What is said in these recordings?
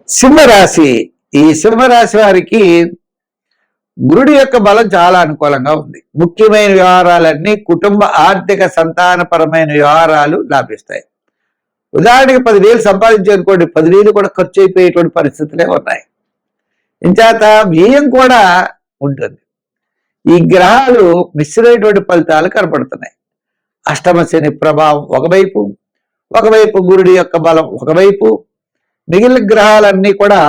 సింహరాశి. ఈ సింహరాశి వారికి గురుడి యొక్క బలం చాలా అనుకూలంగా ఉంది. ముఖ్యమైన వ్యవహారాలన్నీ కుటుంబ ఆర్థిక సంతానపరమైన వ్యవహారాలు లాభిస్తాయి. ఉదాహరణకి 10,000 సంపాదించారనుకోండి, 10,000 కూడా ఖర్చు అయిపోయేటువంటి పరిస్థితులే ఉన్నాయి. ఇంచేత వ్యయం కూడా ఉంటుంది. ఈ గ్రహాలు మిశ్రమైనటువంటి ఫలితాలు కనపడుతున్నాయి. అష్టమ శని ప్రభావం ఒకవైపు గురుడి యొక్క బలం ఒకవైపు, మిగిలిన గ్రహాలన్నీ కూడా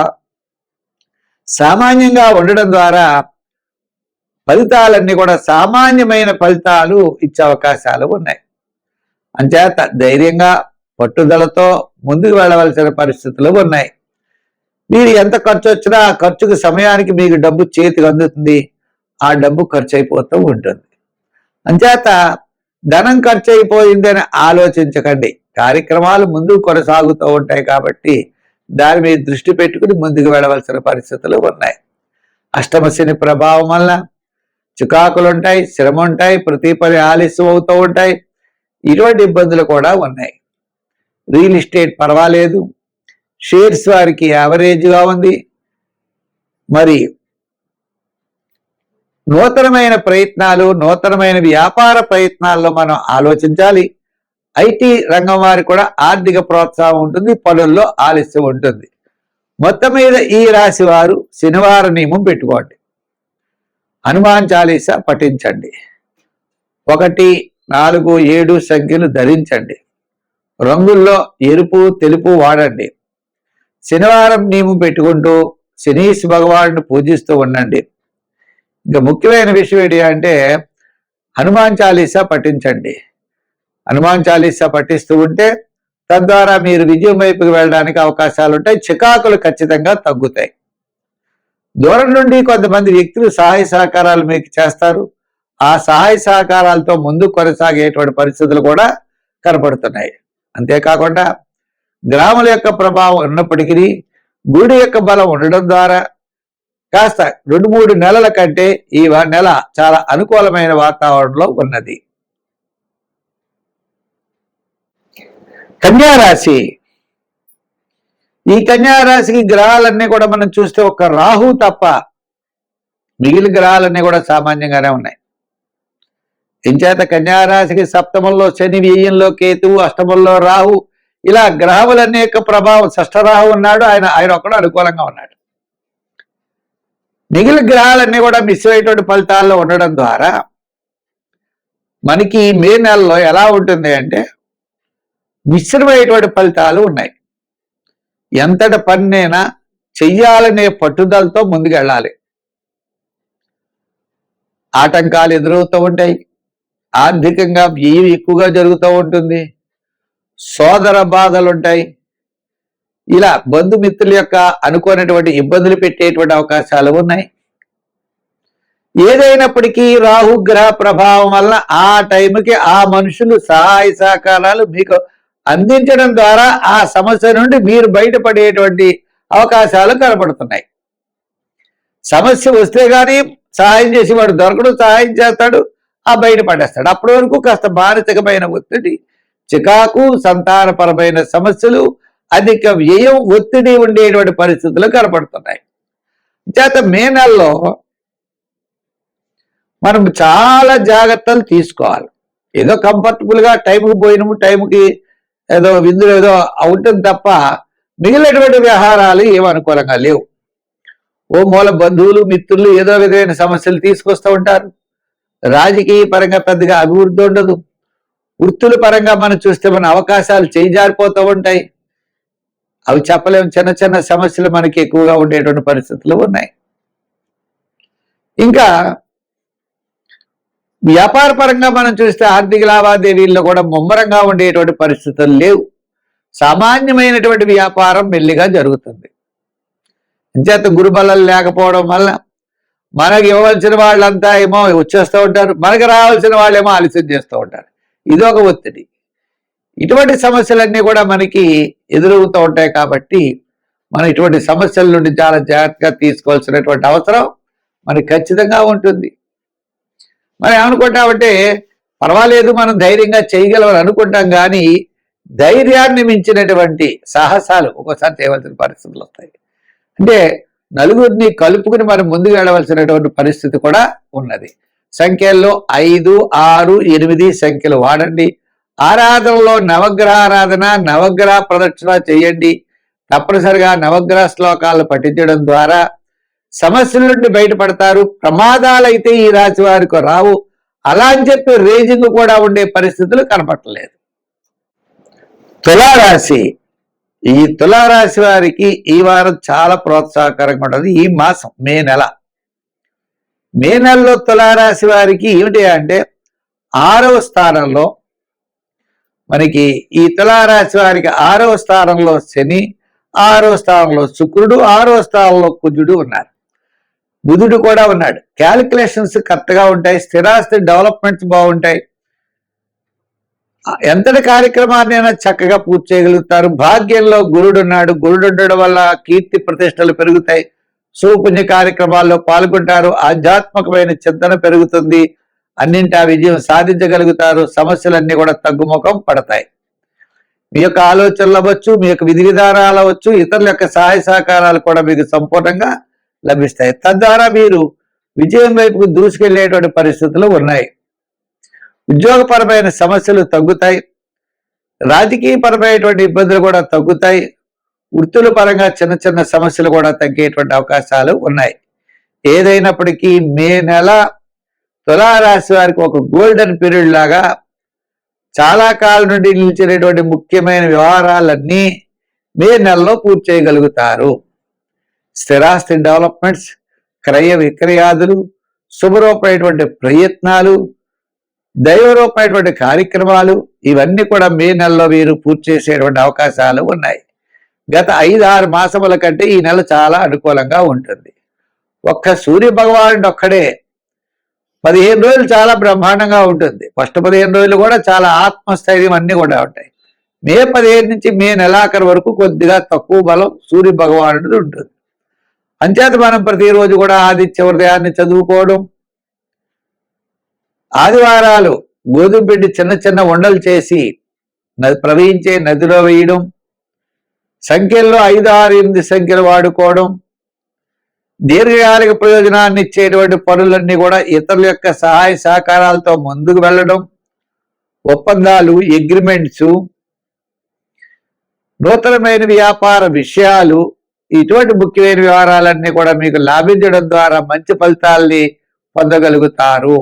సామాన్యంగా ఉండడం ద్వారా ఫలితాలన్నీ కూడా సామాన్యమైన ఫలితాలు ఇచ్చే అవకాశాలు ఉన్నాయి. అంచేత ధైర్యంగా పట్టుదలతో ముందుకు వెళ్ళవలసిన పరిస్థితులు ఉన్నాయి. మీరు ఎంత ఖర్చు వచ్చినా ఆ ఖర్చుకు సమయానికి మీకు డబ్బు చేతికి అందుతుంది, ఆ డబ్బు ఖర్చు అయిపోతూ ఉంటుంది. అంచేత ధనం ఖర్చు అయిపోయిందని ఆలోచించకండి. కార్యక్రమాలు ముందుకు కొనసాగుతూ ఉంటాయి కాబట్టి దాని మీద దృష్టి పెట్టుకుని ముందుకు వెళ్ళవలసిన పరిస్థితులు ఉన్నాయి. అష్టమ శని ప్రభావం వల్ల చికాకులు ఉంటాయి, శ్రమ ఉంటాయి, ప్రతి పని ఆలస్యం అవుతూ ఉంటాయి. ఇటువంటి ఇబ్బందులు కూడా ఉన్నాయి. రియల్ ఎస్టేట్ పర్వాలేదు, షేర్స్ వారికి యావరేజ్గా ఉంది. మరి నూతనమైన ప్రయత్నాలు, నూతనమైన వ్యాపార ప్రయత్నాల్లో మనం ఆలోచించాలి. ఐటీ రంగం వారికి కూడా ఆర్థిక ప్రోత్సాహం ఉంటుంది, పనుల్లో ఆలస్యం ఉంటుంది. మొత్తం మీద ఈ రాశి వారు శనివారం నియమం పెట్టుకోండి. హనుమాన్ చాలీసా పఠించండి. 1, 4, 7 సంఖ్యలు ధరించండి. రంగుల్లో ఎరుపు, తెలుపు వాడండి. శనివారం నియమం పెట్టుకుంటూ శనీశ్ భగవానుడిని పూజిస్తూ ఉండండి. ఇంకా ముఖ్యమైన విషయం ఏంటి అంటే హనుమాన్ చాలీసా పఠించండి. హనుమాన్ చాలీసా పఠిస్తూ ఉంటే తద్వారా మీరు విజయం వైపుకి వెళ్ళడానికి అవకాశాలు ఉంటాయి. చికాకులు ఖచ్చితంగా తగ్గుతాయి. దూరం నుండి కొంతమంది వ్యక్తులు సహాయ సహకారాలు మీకు చేస్తారు. ఆ సహాయ సహకారాలతో ముందుకు కొనసాగేటువంటి పరిస్థితులు కూడా కనపడుతున్నాయి. అంతేకాకుండా గ్రాముల యొక్క ప్రభావం ఉన్నప్పటికీ గుడి యొక్క బలం ఉండడం ద్వారా కాస్త 2-3 నెలల కంటే ఈ నెల చాలా అనుకూలమైన వాతావరణంలో ఉన్నది. కన్యారాశి. ఈ కన్యారాశికి గ్రహాలన్నీ కూడా మనం చూస్తే ఒక రాహు తప్ప మిగిలిన గ్రహాలన్నీ కూడా సామాన్యంగానే ఉన్నాయి. ఇంచేత కన్యారాశికి సప్తమంలో శని, వ్యయంలో కేతువు, అష్టమంలో రాహు, ఇలా గ్రహములన్నీ యొక్క ప్రభావం. షష్ఠరాహు ఉన్నాడు, ఆయన ఒక్కడు అనుకూలంగా ఉన్నాడు. మిగిలిన గ్రహాలన్నీ కూడా మిశ్రమైనటువంటి ఫలితాల్లో ఉండడం ద్వారా మనకి మే నెలలో ఎలా ఉంటుంది అంటే మిశ్రమైనటువంటి ఫలితాలు ఉన్నాయి. ఎంతటి పన్నైనా చెయ్యాలనే పట్టుదలతో ముందుకెళ్ళాలి. ఆటంకాలు ఎదురవుతూ ఉంటాయి. ఆర్థికంగా వ్యయం ఎక్కువగా జరుగుతూ ఉంటుంది. సోదర బాధలు ఉంటాయి. ఇలా బంధుమిత్రుల యొక్క అనుకోనటువంటి ఇబ్బందులు పెట్టేటువంటి అవకాశాలు ఉన్నాయి. ఏదైనప్పటికీ రాహుగ్రహ ప్రభావం వల్ల ఆ టైంకి ఆ మనుషులు సహాయ సహకారాలు మీకు అందించడం ద్వారా ఆ సమస్య నుండి మీరు బయటపడేటువంటి అవకాశాలు కనపడుతున్నాయి. సమస్య వస్తే కానీ సహాయం చేసేవాడు దొరకడు, సహాయం చేస్తాడు, ఆ బయటపడేస్తాడు. అప్పటి వరకు కాస్త మానసికమైన ఒత్తిడి, చికాకు, సంతానపరమైన సమస్యలు, అధిక వ్యయం, ఒత్తిడి ఉండేటువంటి పరిస్థితులు కనపడుతున్నాయి. చేత మే నెలలో మనం చాలా జాగ్రత్తలు తీసుకోవాలి. ఏదో కంఫర్టబుల్గా టైంకి పోయినాము, టైంకి ఏదో విందులు ఏదో ఉంటుంది తప్ప మిగిలినటువంటి వ్యవహారాలు ఏమీ అనుకూలంగా లేవు. ఓ మూల బంధువులు, మిత్రులు ఏదో విధమైన సమస్యలు తీసుకొస్తూ ఉంటారు. రాజకీయ పరంగా పెద్దగా అభివృద్ధి ఉండదు. వృత్తుల పరంగా మనం చూస్తే మన అవకాశాలు చేజారిపోతూ ఉంటాయి. అవి చెప్పలేము. చిన్న చిన్న సమస్యలు మనకి ఎక్కువగా ఉండేటువంటి పరిస్థితులు ఉన్నాయి. ఇంకా వ్యాపార పరంగా మనం చూస్తే ఆర్థిక లావాదేవీల్లో కూడా ముమ్మరంగా ఉండేటువంటి పరిస్థితులు లేవు. సామాన్యమైనటువంటి వ్యాపారం మెల్లిగా జరుగుతుంది. అంచేత గురుబలం లేకపోవడం వల్ల మనకు ఇవ్వవలసిన వాళ్ళంతా ఏమో వచ్చేస్తూ ఉంటారు, మనకు రావాల్సిన వాళ్ళేమో ఆలస్యం చేస్తూ ఉంటారు. ఇదొక ఒత్తిడి. ఇటువంటి సమస్యలన్నీ కూడా మనకి ఎదురవుతూ ఉంటాయి. కాబట్టి మనం ఇటువంటి సమస్యల నుండి చాలా జాగ్రత్తగా తీసుకోవాల్సినటువంటి అవసరం మనకి ఖచ్చితంగా ఉంటుంది. మనం ఏమనుకుంటామంటే పర్వాలేదు, మనం ధైర్యంగా చేయగలమని అనుకుంటాం. కానీ ధైర్యాన్ని మించినటువంటి సాహసాలు ఒక్కోసారి చేయవలసిన పరిస్థితులు వస్తాయి. అంటే నలుగురిని కలుపుకుని మనం ముందుకు వెళ్ళవలసినటువంటి పరిస్థితి కూడా ఉన్నది. సంఖ్యల్లో 5, 6, 8 సంఖ్యలు వాడండి. ఆరాధనలో నవగ్రహ ఆరాధన, నవగ్రహ ప్రదక్షిణ చేయండి. తప్పనిసరిగా నవగ్రహ శ్లోకాలను పఠించడం ద్వారా సమస్యల నుండి బయటపడతారు. ప్రమాదాలైతే ఈ రాశి వారికి రావు. అలా అని చెప్పి రేజింగ్ కూడా ఉండే పరిస్థితులు కనపడలేదు. తులారాశి. ఈ తులారాశి వారికి ఈ వారం చాలా ప్రోత్సాహకరంగా ఉంటుంది. ఈ మాసం మే నెలలో తులారాశి వారికి ఏమిటి అంటే 6వ స్థానంలో మనకి ఈ తులారాశి వారికి 6వ స్థానంలో శని, 6వ స్థానంలో శుక్రుడు, 6వ స్థానంలో కుజుడు ఉన్నారు. బుధుడు కూడా ఉన్నాడు. క్యాలిక్యులేషన్స్ కరెక్ట్గా ఉంటాయి. స్థిరాస్తి డెవలప్మెంట్స్ బాగుంటాయి. ఎంతటి కార్యక్రమాన్నైనా చక్కగా పూర్తి చేయగలుగుతారు. భాగ్యంలో గురుడు ఉన్నాడు. గురుడు ఉండడం వల్ల కీర్తి ప్రతిష్టలు పెరుగుతాయి. శుభపుణ్య కార్యక్రమాల్లో పాల్గొంటారు. ఆధ్యాత్మికమైన చింతన పెరుగుతుంది. అన్నింటా విజయం సాధించగలుగుతారు. సమస్యలన్నీ కూడా తగ్గుముఖం పడతాయి. మీ యొక్క ఆలోచనలు అవ్వచ్చు, మీ యొక్క విధి విధానాలు అవ్వచ్చు, ఇతరుల యొక్క సహాయ సహకారాలు కూడా మీకు సంపూర్ణంగా లభిస్తాయి. తద్వారా మీరు విజయం వైపుకు దూసుకెళ్లేటువంటి పరిస్థితులు ఉన్నాయి. ఉద్యోగపరమైన సమస్యలు తగ్గుతాయి. రాజకీయపరమైనటువంటి ఇబ్బందులు కూడా తగ్గుతాయి. వృత్తుల పరంగా చిన్న చిన్న సమస్యలు కూడా తగ్గేటువంటి అవకాశాలు ఉన్నాయి. ఏదైనప్పటికీ మే నెల తులారాశి వారికి ఒక గోల్డెన్ పీరియడ్ లాగా చాలా కాలం నుండి నిలిచినటువంటి ముఖ్యమైన వ్యవహారాలన్నీ మే నెలలో పూర్తి చేయగలుగుతారు. స్థిరాస్తి డెవలప్మెంట్స్, క్రయ విక్రయాదులు, శుభరూపమైనటువంటి ప్రయత్నాలు, దైవరూపమైనటువంటి కార్యక్రమాలు ఇవన్నీ కూడా మే నెలలో వీరు పూర్తి చేసేటువంటి అవకాశాలు ఉన్నాయి. గత 5-6 మాసముల కంటే ఈ నెల చాలా అనుకూలంగా ఉంటుంది. ఒక్క సూర్య భగవానుడు ఒక్కడే 15 రోజులు చాలా బ్రహ్మాండంగా ఉంటుంది. ఫస్ట్ 15 రోజులు కూడా చాలా ఆత్మస్థైర్యం అన్నీ కూడా ఉంటాయి. మే 15 నుంచి మే నెలాఖరు వరకు కొద్దిగా తక్కువ బలం సూర్య భగవానుడిది ఉంటుంది. అంచేత మనం ప్రతిరోజు కూడా ఆదిత్య హృదయాన్ని చదువుకోవడం, ఆదివారాలు గోధుమ పిండి చిన్న చిన్న ఉండలు చేసి ప్రవహించే నదిలో వేయడం, సంఖ్యల్లో 5, 6, 8 సంఖ్యలు వాడుకోవడం, దీర్ఘకాలిక ప్రయోజనాన్ని ఇచ్చేటువంటి పనులన్నీ కూడా ఇతరుల యొక్క సహాయ సహకారాలతో ముందుకు వెళ్ళడం, ఒప్పందాలు, అగ్రిమెంట్స్, నూతనమైన వ్యాపార విషయాలు, ఇటువంటి ముఖ్యమైన వ్యవహారాలన్నీ కూడా మీకు లాభించడం ద్వారా మంచి ఫలితాల్ని పొందగలుగుతారు.